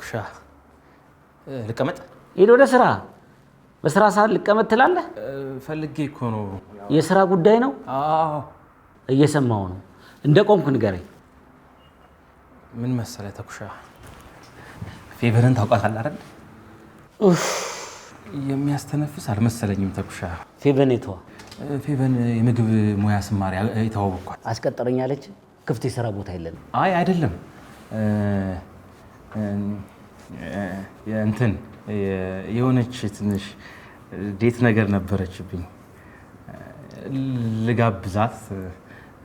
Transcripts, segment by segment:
ተኩሻ ልቀመጥ ሄዶ ወደ ስራ በስራ ሰዓት ልቀመጥ ትላለህ ፈልጌ እኮ ነው የስራ ጉዳይ ነው አዎ እየሰማው ነው እንደቆምኩ ንገረኝ ምን መሰለ ተኩሻ ፌቨርን ታውቃታለህ አይደል የሚያስተነፍስ አልመሰለኝም ተኩሻ ፌቨኔቷ ፌቨን የምግብ ሙያ ስማሪ አይተዋወቅኳት አስቀጠረኛለች ክፍት የስራ ቦታ የለም አይ አይደለም እንትን የሆነች ትንሽ ዴት ነገር ነበረችብኝ ልጋብዛት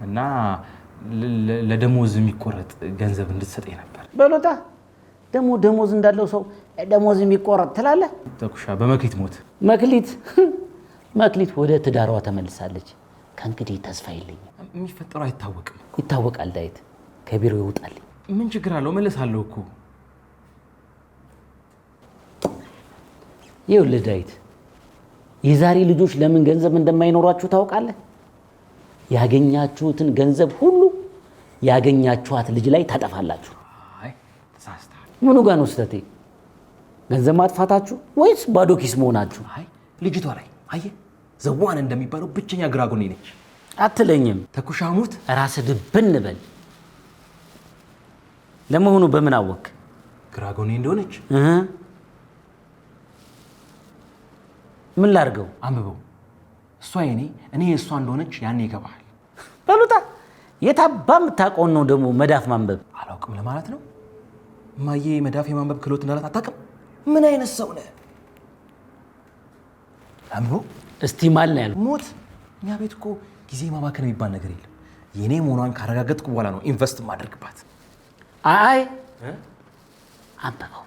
እና ለደሞዝ የሚቆረጥ ገንዘብ እንድትሰጠኝ ነበር በሎታ ደሞዝ እንዳለው ሰው ደሞዝ የሚቆረጥ ትላለህ ተኩሻ በመክሊት ሞት መክሊት ወደ ትዳሯ ተመልሳለች ከእንግዲህ ተስፋ የለኝም የሚፈጠረው አይታወቅም ይታወቃል ዳዊት ከቢሮ ይወጣል ምን ችግር አለው መለሳለሁ እኮ ይኸውልህ ዳዊት የዛሬ ልጆች ለምን ገንዘብ እንደማይኖራችሁ ታውቃለህ ያገኛችሁትን ገንዘብ ሁሉ ያገኛችኋት ልጅ ላይ ታጠፋላችሁ አይ ተሳስተሃል ምኑ ጋር ነው ስህተቴ ገንዘብ ማጥፋታችሁ ወይስ ባዶ ኪስ መሆናችሁ አይ ልጅቷ ላይ አየህ ዘዋን እንደሚባለው ብቸኛ ግራጎኔ ነች አትለኝም ተኩሻ ሙት ራስህ ድብን በል ለመሆኑ በምን አወቅ ግራጎኔ እንደሆነች ምን ላድርገው አንብበው እሷ እኔ እሷ እንደሆነች ያኔ ይገባል በሉታ የታባም ታቆን ነው ደግሞ መዳፍ ማንበብ አላውቅም ለማለት ነው ማዬ መዳፍ የማንበብ ክሎት እንዳላት አታውቅም ምን አይነት ሰው ነህ አንብበው እስቲ ማል ነው ያልኩት ሞት እኛ ቤት እኮ ጊዜ ማባከን የሚባል ነገር የለም የኔ መሆኗን ካረጋገጥኩ በኋላ ነው ኢንቨስት ማድረግባት አይ አንብበው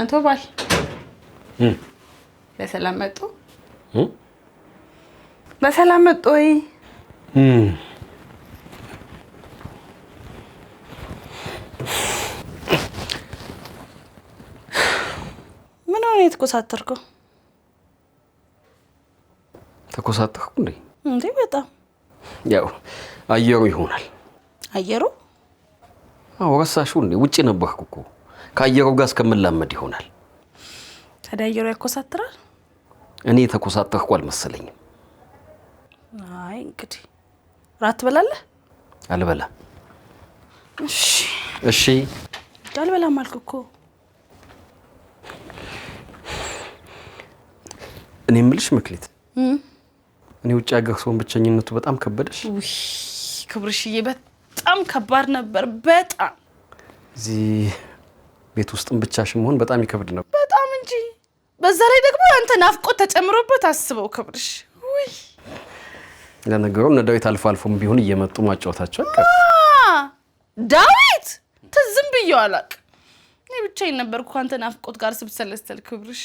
አንተ ባል በሰላም መጡ በሰላም መጡ ወይ ምን ሆነ የተኮሳተርከው ተኮሳተርኩ እንዴ በጣም ያው አየሩ ይሆናል አየሩ ረሳሽው እንዴ ውጪ ነበርኩ እኮ ካየሩ ጋር እስከምላመድ ይሆናል ታዲያ አየሩ ያኮሳተራል እኔ ተኮሳተርኩ አልመሰለኝም አይ እንግዲህ ራት በላለህ አልበላም እሺ አልበላም አልኩ እኮ እኔ የምልሽ መክሊት እኔ ውጭ ሀገር ሰውን ብቸኝነቱ በጣም ከበደሽ ክብርሽዬ በጣም ከባድ ነበር በጣም እዚህ ቤት ውስጥም ብቻሽ መሆን በጣም ይከብድ ነበር በጣም እንጂ በዛ ላይ ደግሞ አንተ ናፍቆት ተጨምሮበት አስበው ክብርሽ ወይ ለነገሩ እነ ዳዊት አልፎም ቢሆን እየመጡ ማጫወታቸው አይቀር ዳዊት ትዝም ብየው አላቅ እኔ ብቻዬን ነበርኩ አንተ ናፍቆት ጋር ስብሰለስተል ክብርሽ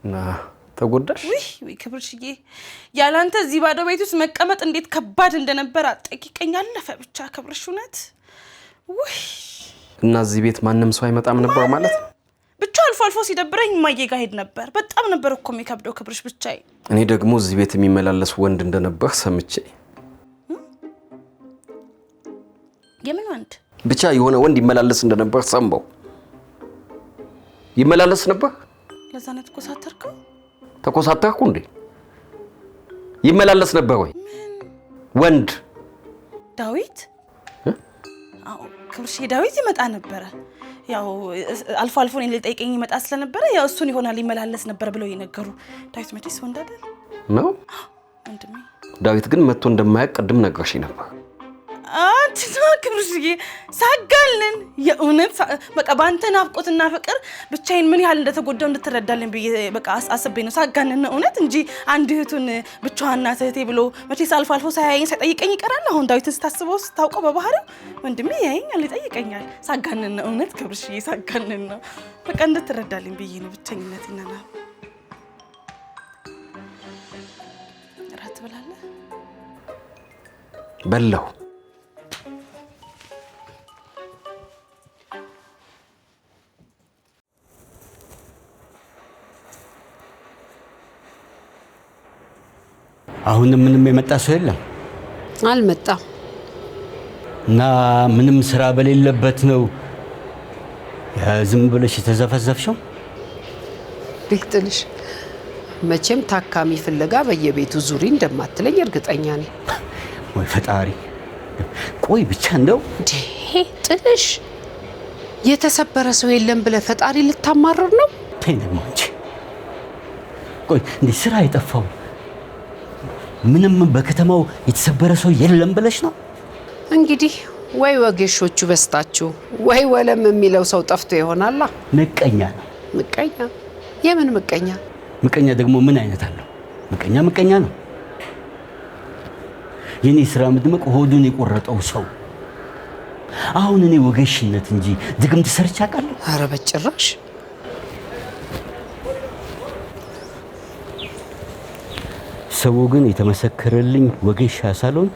እና ተጎዳሽ ወይ ክብርሽዬ ያላንተ እዚህ ባዶ ቤት ውስጥ መቀመጥ እንዴት ከባድ እንደነበር አጠቂቀኝ አለፈ ብቻ ክብርሽ እውነት ወይ እና እዚህ ቤት ማንንም ሰው አይመጣም ነበር ማለት ብቻ አልፎ ሲደብረኝ ማዬ ጋር ሄድ ነበር በጣም ነበር እኮ የሚከብደው ክብርሽ ብቻዬ እኔ ደግሞ እዚህ ቤት የሚመላለስ ወንድ እንደነበር ሰምቼ የምን ወንድ ብቻ የሆነ ወንድ ይመላለስ እንደነበር ሰምበው ይመላለስ ነበር ለዛ ነው ተኮሳተርከው ተኮሳተርኩ እንዴ ይመላለስ ነበር ወይ ወንድ ዳዊት አዎ ክብርሽ ዳዊት ይመጣ ነበር ያው አልፎ እኔ ልጠይቀኝ ይመጣ ስለነበረ ያው እሱን ይሆናል ይመላለስ ነበር ብለው ይነገሩ ዳዊት መቼስ ወንድ አይደል ነው ወንድሜ ዳዊት ግን መጥቶ እንደማያውቅ ቅድም ነግረሽኝ ነበር አንተ ክብርሽዬ ሳጋልን የእውነት በቃ ባንተ ናፍቆትና ፍቅር ብቻዬን ምን ያህል እንደተጎዳው እንድትረዳልን ብዬ በቃ አስቤ ነው ሳጋልን ነው እውነት እንጂ አንድ እህቱን ብቻዋን ናት እህቴ ብሎ መቼስ አልፎ አልፎ ሳያየኝ ሳይጠይቀኝ ይቀራል። አሁን ዳዊትን ስታስበው ስታውቀው በባህሪው ወንድሜ ያየኛል ይጠይቀኛል። ሳጋልን ነው እውነት ክብርሽዬ ሳጋልን ነው በቃ እንድትረዳልኝ ብዬ ነው ብቸኝነትና ና እራት ትበላለህ? በላሁ። አሁንም ምንም የመጣ ሰው የለም? አልመጣም። እና ምንም ስራ በሌለበት ነው ዝም ብለሽ የተዘፈዘፍሽው? ልቅጥልሽ መቼም ታካሚ ፍለጋ በየቤቱ ዙሪ እንደማትለኝ እርግጠኛ ነኝ። ወይ ፈጣሪ! ቆይ ብቻ እንደው ጥልሽ የተሰበረ ሰው የለም ብለህ ፈጣሪ ልታማርር ነው? ተይነማ እንጂ። ቆይ እንዴ ስራ የጠፋው ምንም በከተማው የተሰበረ ሰው የለም ብለሽ ነው? እንግዲህ ወይ ወጌሾቹ በስታችሁ ወይ ወለም የሚለው ሰው ጠፍቶ ይሆናላ። ምቀኛ ነው። ምቀኛ? የምን ምቀኛ? ምቀኛ ደግሞ ምን አይነት አለው? ምቀኛ ነው። የኔ ስራ ምድመቅ ሆዱን የቆረጠው ሰው። አሁን እኔ ወገሽነት እንጂ ድግምት ሰርቼ አውቃለሁ? ኧረ በጭራሽ። ሰው ግን የተመሰከረልኝ ወገሻ ሳልሆን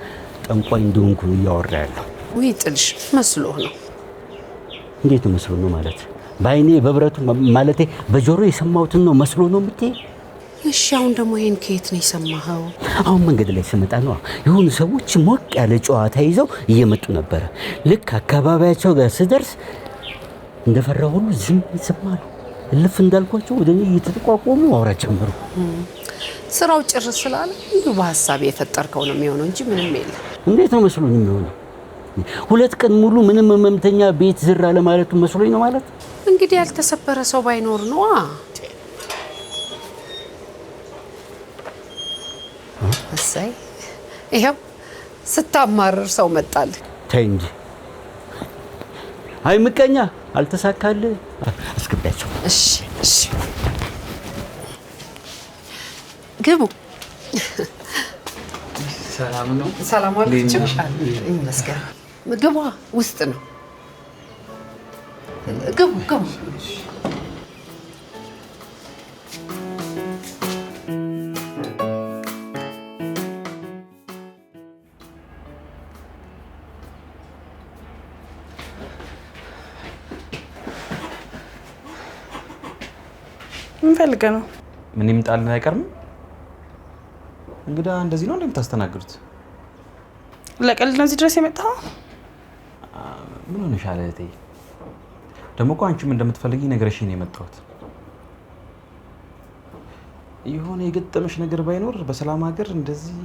ጠንቋይ እንደሆንኩ ነው እያወራ ያለው። ወይ ጥልሽ መስሎህ ነው? እንዴት መስሎ ነው ማለት? በአይኔ በብረቱ ማለቴ በጆሮ የሰማሁትን ነው መስሎ ነው የምትይ? እሺ አሁን ደግሞ ይሄን ከየት ነው የሰማኸው? አሁን መንገድ ላይ ስመጣ ነው የሆኑ ሰዎች ሞቅ ያለ ጨዋታ ይዘው እየመጡ ነበረ። ልክ አካባቢያቸው ጋር ስደርስ እንደፈራሁ ሁሉ ዝም አሉ። እልፍ እንዳልኳቸው ወደ እኔ እየተጠቋቆሙ ማውራት ጀመሩ። ስራው ጭር ስላለ እንዲሁ በሀሳብ የፈጠርከው ነው የሚሆነው እንጂ ምንም የለም። እንዴት ነው መስሎኝ የሚሆነው? 2 ቀን ሙሉ ምንም ህመምተኛ ቤት ዝር አለ ማለቱ መስሎኝ ነው ማለት? እንግዲህ ያልተሰበረ ሰው ባይኖር ነው። እሰይ ይሄው ስታማርር ሰው መጣል። ተይ እንጂ። አይ ምቀኛ አልተሳካልህ። አስገባቸው። እሺ እሺ ግቡ። ሰላም ነው? ሰላም አለችው። ይመስገን። ምግቧ ውስጥ ነው። ግቡ። ምን ፈልገህ ነው? ምን ይምጣልን አይቀርም? እንግዳ እንደዚህ ነው እንደምታስተናግዱት? ለቀልድ ነው እዚህ ድረስ የመጣኸው? ምን ሆነሻል እህቴ? ደግሞ እኮ አንቺም እንደምትፈልጊ ነገርሽኝ ነው የመጣሁት። የሆነ የገጠመሽ ነገር ባይኖር በሰላም ሀገር እንደዚህ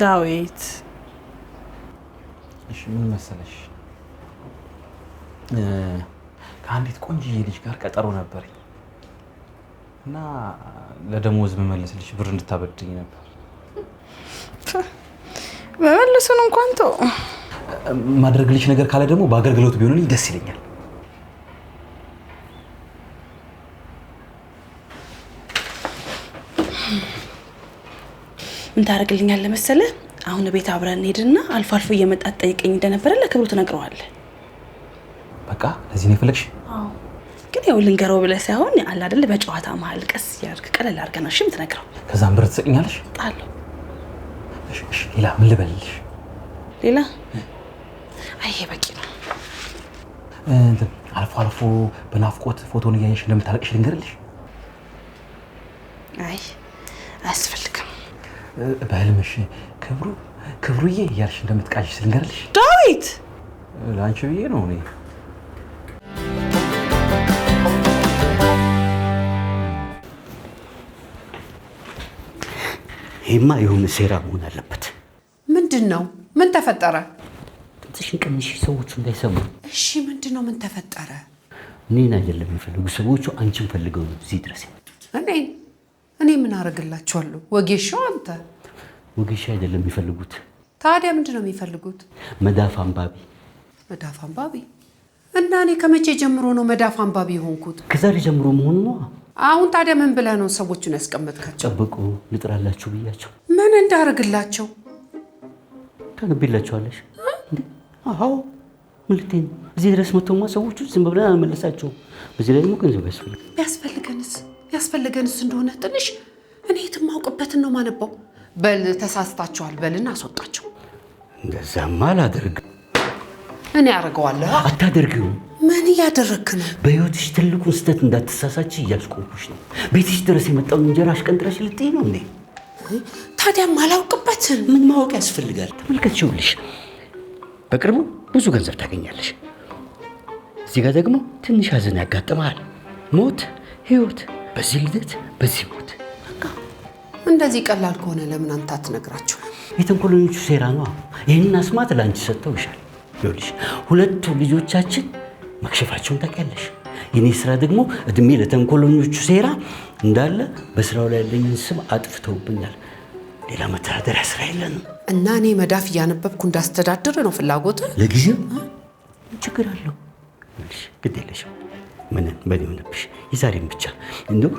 ዳዊት። እሺ ምን መሰለሽ፣ ከአንዲት ቆንጆዬ ልጅ ጋር ቀጠሮ ነበረኝ እና ለደሞዝ መመለስልሽ ብር እንድታበድኝ ነበር። መመለሱን እንኳን ተው። ማድረግልሽ ነገር ካለ ደግሞ በአገልግሎት ቢሆንልኝ ደስ ይለኛል። ምን ታደርግልኛለህ መሰለህ? አሁን ቤት አብረን እንሄድና አልፎ አልፎ እየመጣ ትጠይቀኝ እንደነበረ ለክብሩ ትነግረዋለህ። በቃ ለዚህ ነው የፈለግሽ? አዎ። ግን ያው ልንገረው ብለህ ሳይሆን አለ አይደል በጨዋታ መሀል ቀስ ያርክ ቀለል አድርገህ ነው እሺ የምትነግረው። ከዛም ብር ትሰቅኛለሽ? ጣለው። እሺ ሌላ ምን ልበልልሽ? ሌላ አይ በቂ ነው። አልፎ አልፎ በናፍቆት ፎቶን እያየሽ እንደምታለቅሽ ልንገርልሽ? አይ አያስፈልግም። በህልምሽ ክብሩዬ እያልሽ እንደምትቃዥሽ ልንገርልሽ? ዳዊት ለአንቺ ብዬ ነው እኔ። ይሄማ የሆነ ሴራ መሆን አለበት። ምንድን ነው? ምን ተፈጠረ? ጥንትሽን ቀንሽ፣ ሰዎቹ እንዳይሰሙ። እሺ ምንድን ነው? ምን ተፈጠረ? እኔን አይደለም የሚፈልጉ ሰዎቹ አንቺን ፈልገው ነው እዚህ ድረስ የመጡት። እኔ ምን አደርግላችኋለሁ? ወጌሻው አንተ። ወጌሻ አይደለም የሚፈልጉት፣ ታዲያ ምንድነው የሚፈልጉት? መዳፍ አንባቢ። መዳፍ አንባቢ? እና እኔ ከመቼ ጀምሮ ነው መዳፍ አንባቢ ሆንኩት? ከዛሬ ጀምሮ መሆኑ ነው። አሁን ታዲያ ምን ብለህ ነው ሰዎቹን ያስቀመጥካቸው? ጠብቁ ልጥራላችሁ ብያቸው። ምን እንዳረግላቸው? ታነብላችኋለሽ? አዎ ምን ልትይ ነው? እዚህ ድረስ መጥተውማ ሰዎቹ ዝም ብለን አንመለሳቸውም። በዚህ ላይ ደግሞ ገንዘብ ያስፈልገንስ እንደሆነ ትንሽ እኔ የማውቅበትን ነው ማነባው። በል ተሳስታችኋል በልና አስወጣቸው። እንደዛማ አላደርግም። እኔ አደርገዋለሁ። አታደርጊውም። ምን እያደረግክ ነው? በህይወትሽ ትልቁን ስህተት እንዳትሳሳች እያስቆምኩሽ ነው። ቤትሽ ድረስ የመጣውን እንጀራ አሽቀንጥረሽ ልትይ ነው እንዴ? ታዲያም አላውቅበትን ምን ማወቅ ያስፈልጋል? ተመልከችውልሽ፣ በቅርቡ ብዙ ገንዘብ ታገኛለሽ። እዚህ ጋር ደግሞ ትንሽ ሀዘን ያጋጥመሃል። ሞት፣ ህይወት፣ በዚህ ልደት፣ በዚህ ሞት። እንደዚህ ቀላል ከሆነ ለምን አንተ አትነግራቸው? የተንኮለኞቹ ሴራ ነው። ይህንን አስማት ለአንቺ ሰጥተውሻል። ይኸውልሽ ሁለቱ ልጆቻችን መክሸፋቸውን ታውቂያለሽ። የኔ ስራ ደግሞ እድሜ ለተንኮለኞቹ ሴራ እንዳለ በስራው ላይ ያለኝን ስም አጥፍተውብኛል። ሌላ መተዳደሪያ ስራ የለንም። እና እኔ መዳፍ እያነበብኩ እንዳስተዳድር ነው ፍላጎት? ለጊዜው ችግር አለው። ግድ የለሽም። ምንን በኔ ሆነብሽ። የዛሬም ብቻ እንደው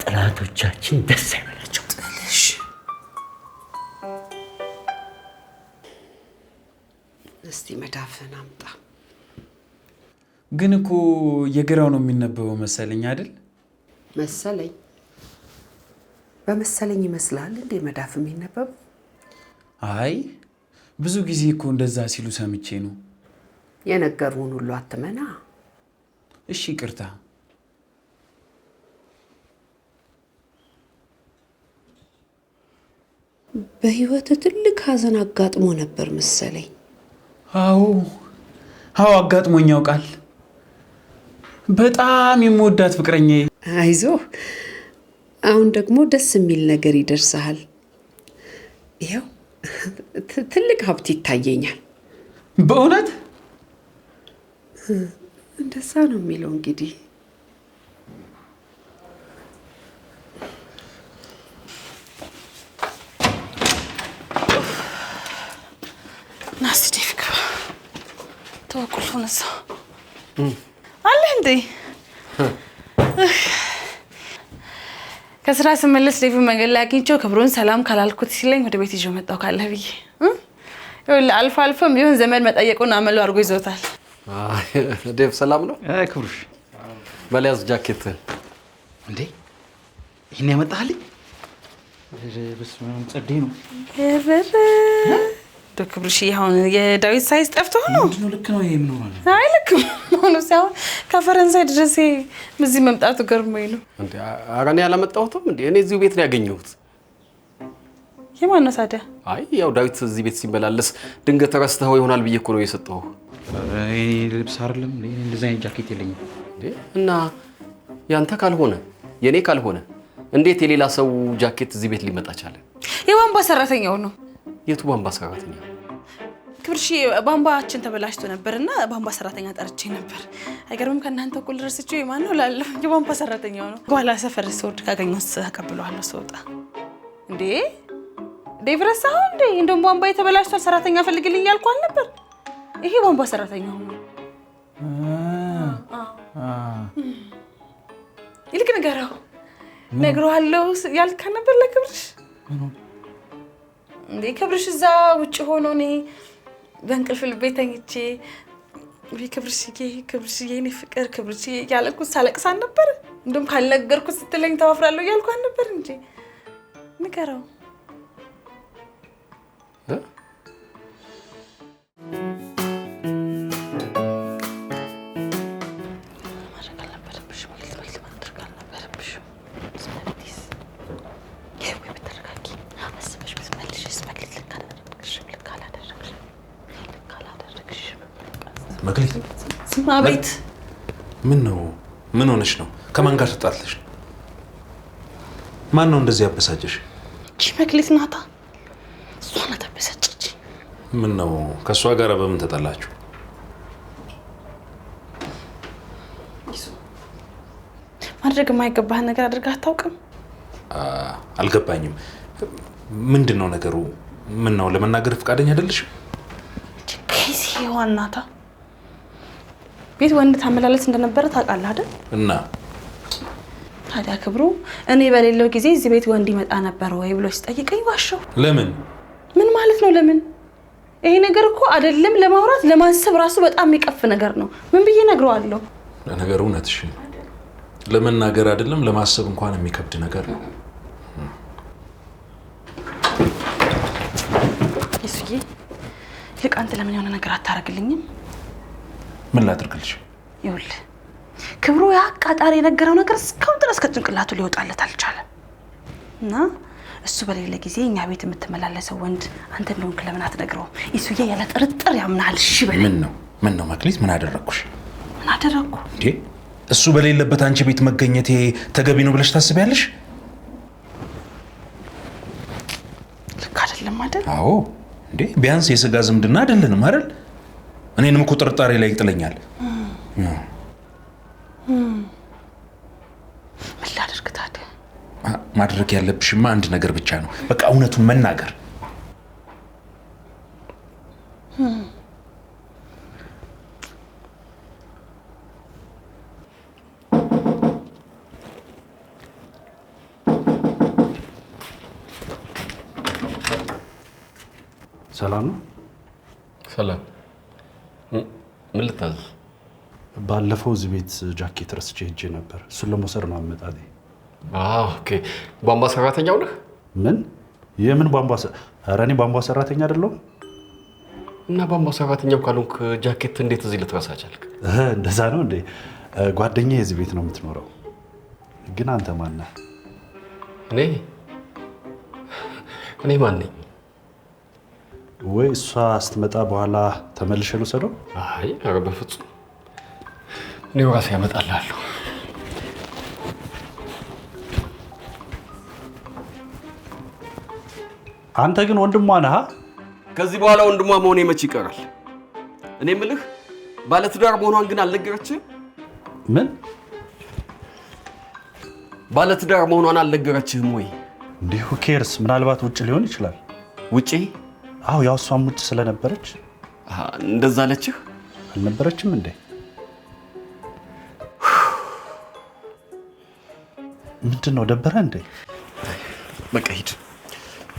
ጠላቶቻችን ደስ አይበላቸው። ጥልሽ እስቲ መዳፍን አምጣ። ግን እኮ የግራው ነው የሚነበበው መሰለኝ አይደል? መሰለኝ። በመሰለኝ ይመስላል እንዴ መዳፍ የሚነበበው? አይ ብዙ ጊዜ እኮ እንደዛ ሲሉ ሰምቼ ነው። የነገሩን ሁሉ አትመና። እሺ ይቅርታ። በህይወት ትልቅ ሀዘን አጋጥሞ ነበር መሰለኝ። አዎ አጋጥሞኝ ያውቃል። በጣም የምወዳት ፍቅረኛዬ። አይዞህ፣ አሁን ደግሞ ደስ የሚል ነገር ይደርሰሃል። ይኸው ትልቅ ሀብት ይታየኛል። በእውነት እንደዛ ነው የሚለው እንግዲህ። ናስቲ ዴቪድ ተወኩልፉን እዛ አለ እንዴ? ከስራ ስመለስ ዴቪድ መንገድ ላይ አግኝቼው ክብሩን ሰላም ካላልኩት ሲለኝ ወደ ቤት ይዤው መጣሁ ካለ ብዬ አልፎ አልፎም ቢሆን ዘመድ መጠየቁን አመሉ አድርጎ ይዞታል። ዴቭ ሰላም ነው? ክብሩሽ በሊያዝ ጃኬት እንዴ ይሄን ያመጣልኝ? በስመ አብ ጸዴ ነው። ክብሩሽ አሁን የዳዊት ሳይዝ ጠፍቶ ነው? ምንድነው? ልክ ነው። ይሄ ምን ሆነ? አይ ልክ ነው ሳይሆን ከፈረንሳይ ድረስ እዚህ መምጣቱ ገርሞኝ ነው። እንዴ ኧረ እኔ አላመጣሁትም እንዴ። እኔ እዚሁ ቤት ነው ያገኘሁት። የማን ነው ታዲያ? አይ ያው ዳዊት እዚህ ቤት ሲመላለስ ድንገት ረስተኸው ይሆናል ብዬ እኮ ነው የሰጠው። እኔ ልብስ አይደለም እንደዛ አይነት ጃኬት የለኝም። እና ያንተ ካልሆነ የኔ ካልሆነ እንዴት የሌላ ሰው ጃኬት እዚህ ቤት ሊመጣ ቻለ? የቧንቧ ሰራተኛው ነው። የቱ ቧንቧ ሰራተኛ? ክብርሽ ቧንቧችን ተበላሽቶ ነበርና ቧንቧ ሰራተኛ ጠርቼ ነበር። አይገርምም? ከእናንተ እኩል ደረሰችው የማን ነው እላለሁ። የቧንቧ ሰራተኛው ነው። ኋላ ሰፈር ስወርድ ካገኘሁት አቀብለዋለሁ ስወጣ። እንዴ ዴቭ ረሳኸው እንዴ? እንደውም ቧንቧ የተበላሽቷል ሰራተኛ ፈልግልኝ ያልኩህ አልነበር? ይሄ ቧንቧ ሰራተኛው ነው። ይልቅ ንገረው ነግረዋለሁ ያልካ ነበር ለክብርሽ። እንዴ ክብርሽ እዛ ውጭ ሆኖ እኔ በእንቅልፍ ልቤ ተኝቼ ክብርሽዬ የኔ ፍቅር ክብርሽዬ ያለኩት ሳለቅስ አልነበር? እንደውም ካልነገርኩት ስትለኝ ተዋፍራለሁ እያልኩ አልነበር እንጂ? ንገረው። መክሊት አቤት። ምን ነው? ምን ሆነሽ ነው? ከማን ጋር ተጣልተሽ? ማን ነው እንደዚህ ያበሳጨሽ? እቺ መክሊት ናታ። እሷ ናት ያበሳጨች። ምን ነው? ከእሷ ጋር በምን ተጣላችሁ? ማድረግ የማይገባህን ነገር አድርገህ አታውቅም? አልገባኝም። ምንድን ነው ነገሩ? ምን ነው ለመናገር ፈቃደኛ አይደለሽ? ከሲ ዋናታ ቤት ወንድ ታመላለስ እንደነበረ ታውቃለህ አይደል? እና ታዲያ ክብሩ እኔ በሌለው ጊዜ እዚህ ቤት ወንድ ይመጣ ነበር ወይ ብሎ ሲጠይቀኝ ዋሸው። ለምን? ምን ማለት ነው ለምን? ይሄ ነገር እኮ አይደለም ለማውራት ለማሰብ ራሱ በጣም የሚቀፍ ነገር ነው። ምን ብዬ ነግረዋለሁ? ለነገሩ እውነትሽ ነው። ለመናገር አይደለም ለማሰብ እንኳን የሚከብድ ነገር ነው። ይሱዬ ልቅ አንተ ለምን የሆነ ነገር አታረግልኝም? ምን ላድርግልሽ? ይኸውልህ ክብሩ ያ ቃጣሪ የነገረው ነገር እስካሁን ድረስ ከጭንቅላቱ ሊወጣለት አልቻለም እና እሱ በሌለ ጊዜ እኛ ቤት የምትመላለሰው ወንድ አንተ እንደሆንክ ለምን አትነግረውም? ይሱዬ ያለ ጥርጥር ያምናል። እሺ በለኝ። ምን ነው መክሊት ምን አደረኩሽ? ምን አደረኩ እንዴ? እሱ በሌለበት አንቺ ቤት መገኘቴ ተገቢ ነው ብለሽ ታስቢያለሽ? ልክ አይደለም አይደል? አዎ እንዴ ቢያንስ የሥጋ ዝምድና አይደለንም አይደል? እኔንም እኮ ጥርጣሬ ላይ ይጥለኛል። ምን ላድርግ ታዲያ? ማድረግ ያለብሽማ አንድ ነገር ብቻ ነው። በቃ እውነቱን መናገር። ሰላም ነው? ሰላም። ምን ልታዘዝ? ባለፈው እዚህ ቤት ጃኬት ረስቼ ሄጄ ነበር። እሱን ለመውሰድ ነው አመጣጤ። ኦኬ። ቧንቧ ሰራተኛው ነህ? ምን? የምን ቧንቧ? ኧረ እኔ ቧንቧ ሰራተኛ አይደለሁም። እና ቧንቧ ሰራተኛው ካልሆንክ ጃኬት እንዴት እዚህ ልትረሳ ቻልክ? እንደዛ ነው እንዴ? ጓደኛዬ እዚህ ቤት ነው የምትኖረው። ግን አንተ ማን ነህ? እኔ ማን ነኝ? ወይ እሷ ስትመጣ በኋላ ተመልሼ ልውሰደው? አይ ኧረ በፍጹም እኔ ራሴ ያመጣልሃለሁ። አንተ ግን ወንድሟ ነህ? ከዚህ በኋላ ወንድሟ መሆኔ መች ይቀራል? እኔ የምልህ ባለትዳር መሆኗን ግን አልነገረችህም? ምን? ባለትዳር መሆኗን አልነገረችህም ወይ? እንዲሁ ኬርስ ምናልባት ውጭ ሊሆን ይችላል። ውጪ? አዎ ያው እሷም ውጭ ስለነበረች። እንደዛ አለችህ? አልነበረችም እንዴ? ምንድን ነው ደበረ እንዴ? በቃ ሂድ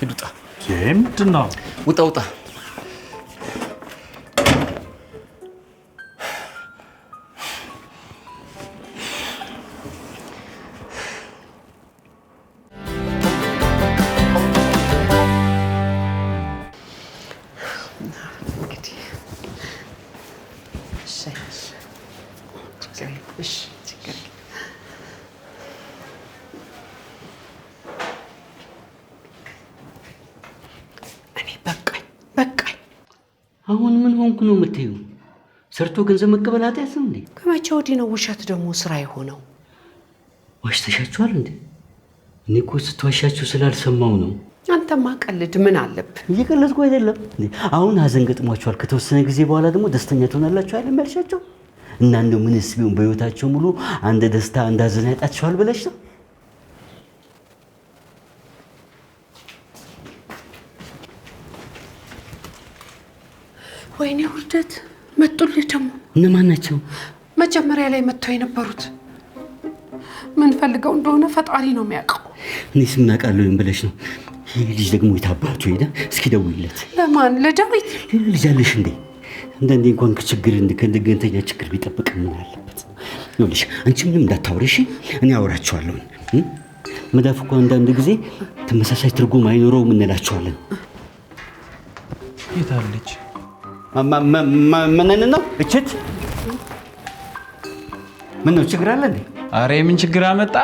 ውጣ። ምንድን ነው? ውጣ ውጣ። አሁን ምን ሆንኩ ነው የምትይው? ሰርቶ ገንዘብ መቀበል አትያዝም እንዴ? ከመቼ ወዲህ ነው ውሸት ደግሞ ስራ የሆነው? ዋሽተሻችኋል እንዴ? እኔ እኮ ስትዋሻችሁ ስላልሰማው ነው። አንተማ ቀልድ ምን አለብህ? እየቀለድኩ አይደለም። አሁን ሀዘን ገጥሟችኋል። ከተወሰነ ጊዜ በኋላ ደግሞ ደስተኛ ትሆናላችሁ አይደል መልሻቸው? እና እንደው ምንስ ቢሆን በህይወታቸው ሙሉ አንድ ደስታ አንድ ሀዘን ያጣችኋል ብለሽ ነው? ወይኔ ውርደት! መጡልህ ደግሞ። እነማን ናቸው? መጀመሪያ ላይ መጥተው የነበሩት ምን ፈልገው እንደሆነ ፈጣሪ ነው የሚያውቀው። እኔስ ምን አውቃለሁ ብለሽ ነው? ይህ ልጅ ደግሞ የታባቱ ሄደ? እስኪ ደውይለት። ለማን? ለዳዊት? ልጅ አለሽ እንዴ? አንዳንዴ እንኳን ከችግር ከእንደገንተኛ ችግር ቢጠብቅ ምን አለበት? ይኸውልሽ አንቺ ምንም እንዳታወሪሽ፣ እኔ አወራቸዋለሁ። መዳፍ እኮ አንዳንድ ጊዜ ተመሳሳይ ትርጉም አይኖረውም እንላቸዋለን። የት አለች? ምንን ነው እችት? ምን ነው ችግር አለ እንዴ? አረ የምን ችግር አመጣ?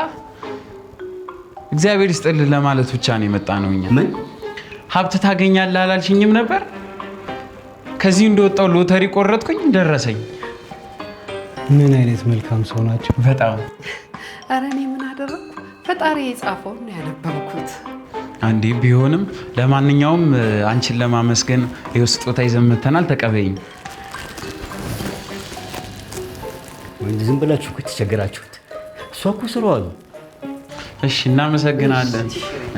እግዚአብሔር ይስጥልህ ለማለት ብቻ ነው የመጣ ነው። እኛ ምን ሀብት ታገኛለህ አላልሽኝም ነበር? ከዚህ እንደወጣው ሎተሪ ቆረጥኩኝ፣ ደረሰኝ። ምን አይነት መልካም ሰው ናቸው በጣም። አረ እኔ ምን አደረኩ? ፈጣሪ የጻፈውን ነው ያነበብኩት። አንዴ ቢሆንም ለማንኛውም አንቺን ለማመስገን ይኸው ስጦታ ይዘን መተናል፣ ተቀበይኝ። ወይ ዝም ብላችሁ እኮ ተቸገራችሁት። እሷ እኮ ስራዋ ነው። እሺ እናመሰግናለን።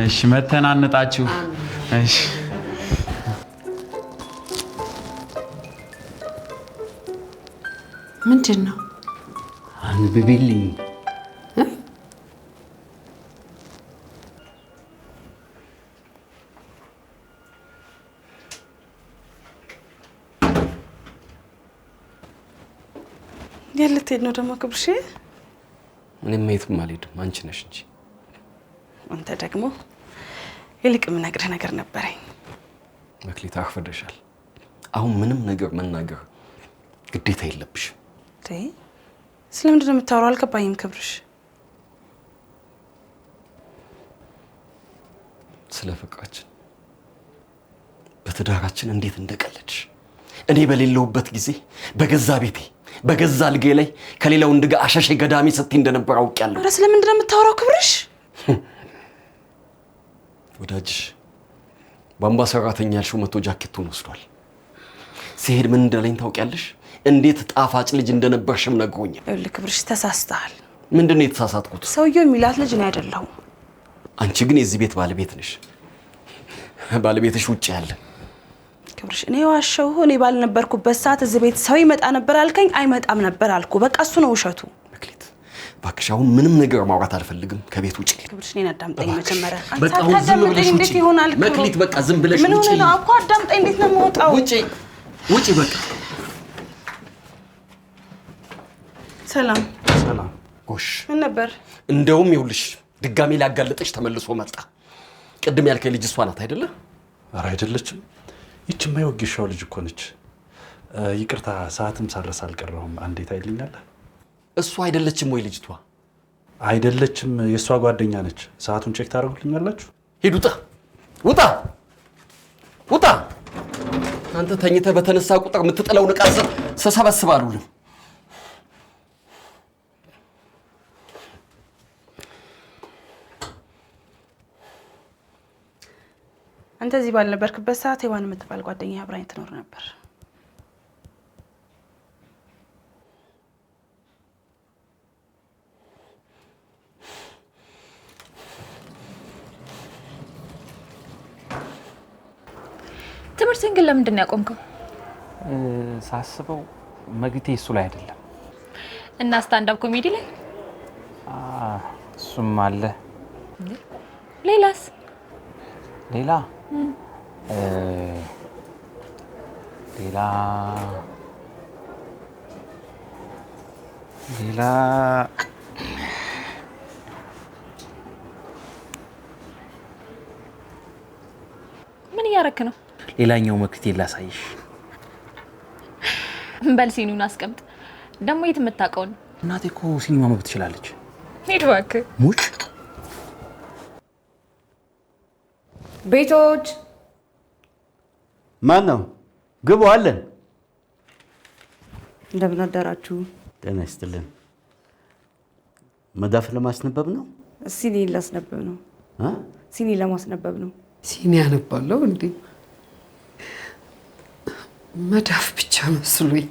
እሺ መተናነጣችሁ። እሺ ምንድን ነው? አንብቢልኝ። የት ልትሄድ ነው ደግሞ ክብርሽ? እኔም የትም አልሄድም፣ አንቺ ነሽ እንጂ። አንተ ደግሞ ይልቅ የምነግርህ ነገር ነበረኝ። መክሊት አርፈደሻል። አሁን ምንም ነገር መናገር ግዴታ የለብሽም። ስለምንድን ነው የምታወራው? አልገባኝም ክብርሽ። ስለ ፍቅራችን፣ በትዳራችን እንዴት እንደቀለድሽ እኔ በሌለውበት ጊዜ በገዛ ቤቴ በገዛ አልጋዬ ላይ ከሌላ ወንድ ጋር አሻሼ ገዳሚ ስትይ እንደነበር አውቄያለሁ። ኧረ ስለምንድን ነው የምታወራው ክብርሽ? ወዳጅሽ ባምባ ሰራተኛ ያልሽው መቶ ጃኬቱን ወስዷል። ሲሄድ ምን እንዳለኝ ታውቂያለሽ? እንዴት ጣፋጭ ልጅ እንደነበርሽም ነግሮኛል። ይኸውልህ ክብርሽ ተሳስተሃል። ምንድን ነው የተሳሳትኩት? ሰውየው የሚላት ልጅ ነው አይደለሁም። አንቺ ግን የዚህ ቤት ባለቤት ነሽ። ባለቤትሽ ውጭ ያለ ክብርሽ። እኔ ዋሸሁ? እኔ ባልነበርኩበት ሰዓት እዚህ ቤት ሰው ይመጣ ነበር አልከኝ። አይመጣም ነበር አልኩ። በቃ እሱ ነው ውሸቱ። መክሊት እባክሽ አሁን ምንም ነገር ማውራት አልፈልግም። ከቤት ውጭ ክብርሽ። እኔን አዳምጠኝ መጀመሪያ። በቃ አሁን ዝም ብለሽ ውጪ። እንዴት ይሆናል? መክሊት በቃ ዝም ብለሽ ውጪ። ምን ሆነ ነው እኮ አዳምጠኝ። እንዴት ነው የምወጣው? ውጪ ውጪ በቃ። ሰላም ሰላም። ጎሽ ምን ነበር? እንደውም ይኸውልሽ ድጋሜ ሊያጋልጥሽ ተመልሶ መጣ። ቅድም ያልከኝ ልጅ እሷ ናት አይደለ? ኧረ አይደለችም። ይችማ የወጌሻው ልጅ እኮ ነች። ይቅርታ ሰዓትም ሳልረሳ አልቀረሁም። አንዴ ታይልኛለህ? እሷ አይደለችም ወይ ልጅቷ? አይደለችም፣ የእሷ ጓደኛ ነች። ሰዓቱን ቼክ ታደርጉልኛላችሁ? ሂድ ውጣ ውጣ ውጣ። አንተ ተኝተህ በተነሳ ቁጥር የምትጥለውን ዕቃ ስሰበስብ አሉልም። አንተ እዚህ ባልነበርክበት ሰዓት ሔዋን የምትባል ጓደኛዬ አብራኝ ትኖር ነበር። ትምህርትን ግን ለምንድን ነው ያቆምከው? ሳስበው መግቴ እሱ ላይ አይደለም እና ስታንዳፕ ኮሜዲ ላይ እሱም አለ። ሌላስ? ሌላ ሌላ ሌላ ምን እያረክ ነው? ሌላኛው መክቴ ላሳይሽ። በል ሲኒውን አስቀምጥ። ደግሞ የት የምታውቀው ነው? እናቴ እኮ ሲኒማ መብት ትችላለች። ሂድ እባክህ። ሙች ቤቶች ማን ነው? ግቡ አለን። እንደምን አደራችሁ? ጤና ይስጥልን። መዳፍ ለማስነበብ ነው? ሲኒ ላስነበብ ነው። ሲኒ ለማስነበብ ነው። ሲኒ ያነባለሁ እንዴ? መዳፍ ብቻ መስሎኝ